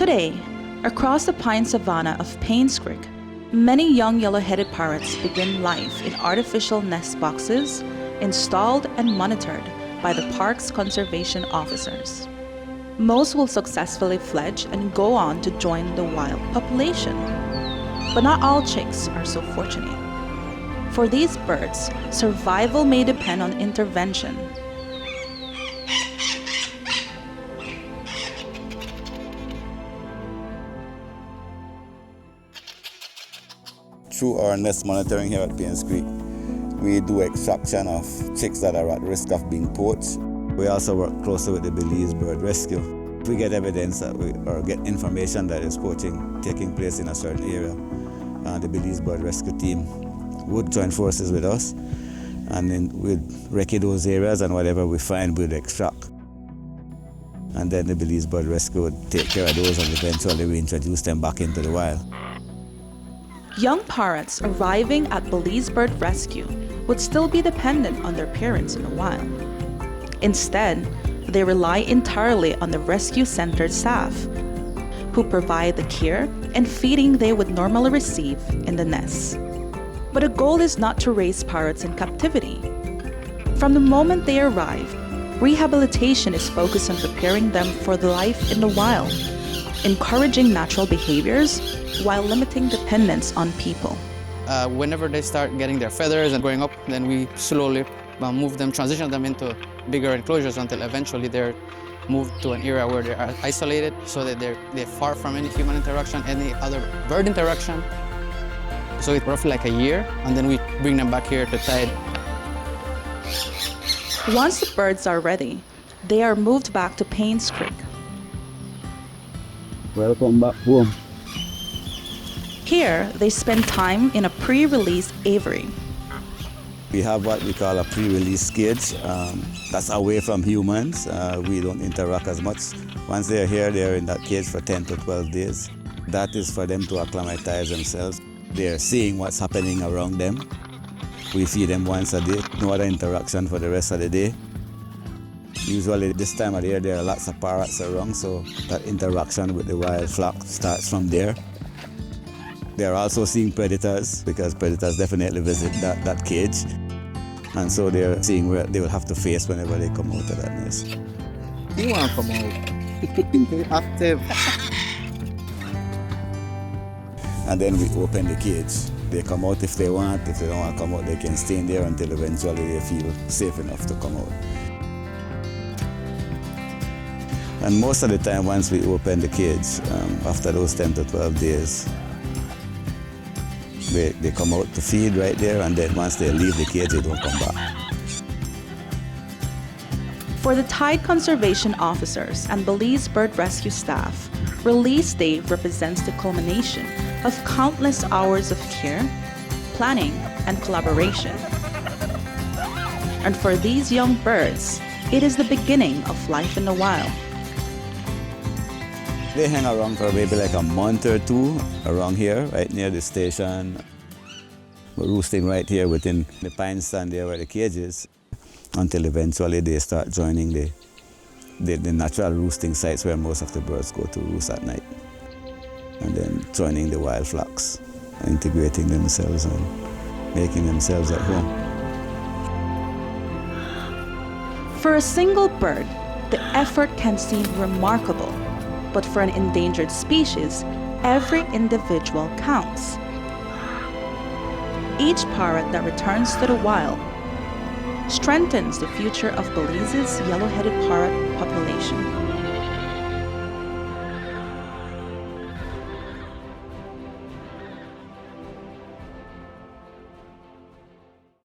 Today, across the pine savanna of Payne's Creek, many young yellow-headed parrots begin life in artificial nest boxes installed and monitored by the park's conservation officers. Most will successfully fledge and go on to join the wild population. But not all chicks are so fortunate. For these birds, survival may depend on intervention. Through our nest monitoring here at Payne's Creek, we do extraction of chicks that are at risk of being poached. We also work closely with the Belize Bird Rescue. If we get evidence that or get information that is poaching taking place in a certain area, the Belize Bird Rescue team would join forces with us, and then we'd recce those areas, and whatever we find, we'd extract. And then the Belize Bird Rescue would take care of those, and eventually we introduce them back into the wild. Young parrots arriving at Belize Bird Rescue would still be dependent on their parents in the wild. Instead, they rely entirely on the rescue center staff, who provide the care and feeding they would normally receive in the nests. But the goal is not to raise parrots in captivity. From the moment they arrive, rehabilitation is focused on preparing them for life in the wild, encouraging natural behaviors while limiting dependence on people. Whenever they start getting their feathers and growing up, then we slowly move them, transition them into bigger enclosures until eventually they're moved to an area where they are isolated so that they're far from any human interaction, any other bird interaction. So it's roughly like a year, and then we bring them back here to tide. Once the birds are ready, they are moved back to Payne's Creek. Welcome back home. Here, they spend time in a pre-release aviary. We have what we call a pre-release cage. That's away from humans. We don't interact as much. Once they're here, they're in that cage for 10 to 12 days. That is for them to acclimatize themselves. They're seeing what's happening around them. We feed them once a day, no other interaction for the rest of the day. Usually this time of the year, there are lots of parrots around, so that interaction with the wild flock starts from there. They're also seeing predators, because predators definitely visit that cage. And so they're seeing where they will have to face whenever they come out of that nest. You want to come out. Active. And then we open the cage. They come out if they want. If they don't want to come out, they can stay in there until eventually they feel safe enough to come out. And most of the time, once we open the cage, after those 10 to 12 days, they come out to feed right there, and then once they leave the cage, they don't come back. For the tide conservation officers and Belize Bird Rescue staff, release day represents the culmination of countless hours of care, planning, and collaboration. And for these young birds, it is the beginning of life in the wild. They hang around for maybe like a month or two around here, right near the station. We're roosting right here within the pine stand there where the cage is, until eventually they start joining the natural roosting sites where most of the birds go to roost at night. And then joining the wild flocks, integrating themselves and making themselves at home. For a single bird, the effort can seem remarkable, but for an endangered species, every individual counts. Each parrot that returns to the wild strengthens the future of Belize's yellow-headed parrot population.